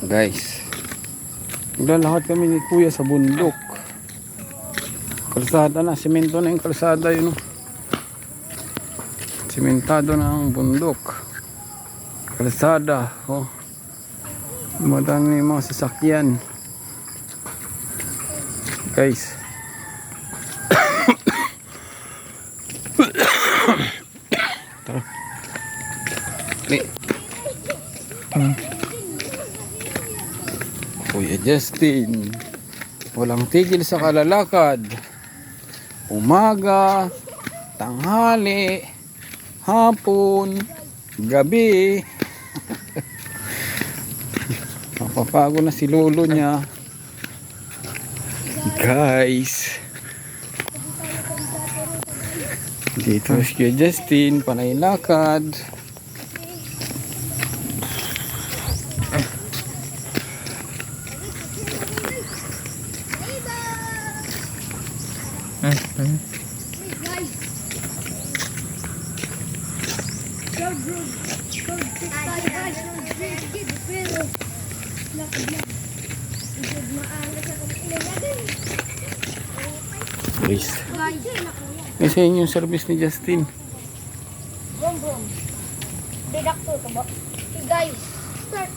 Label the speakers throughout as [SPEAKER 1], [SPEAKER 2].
[SPEAKER 1] Guys, maglalakad kami ni Kuya sa bundok. Kalsada na, semento na yung kalsada yun. Sementado na ang bundok. Kalsada, oh. Madami yung mga sasakyan. Guys. Tara. Kuya Justin, walang tigil sa kalalakad. Umaga, tanghali, hapon, gabi. Napapago na si lolo niya. Guys, dito si Kuya Justin, panay lakad. Guys, isa yun yung service ni Justin.
[SPEAKER 2] Brom brom. Redaktor ka ba? Hey guys, start.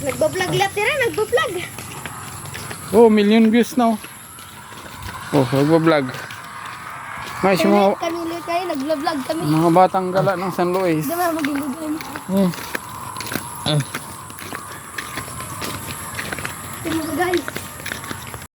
[SPEAKER 2] Nagbablog lahat tira, nagbablog.
[SPEAKER 1] Oh, million views now. Oh, nagbablog. Nice yung mga,
[SPEAKER 2] Kami ulit kayo, nagbablog kami.
[SPEAKER 1] mga batang gala ng San Luis.
[SPEAKER 2] Dama maging-maging. Tingnan mo guys.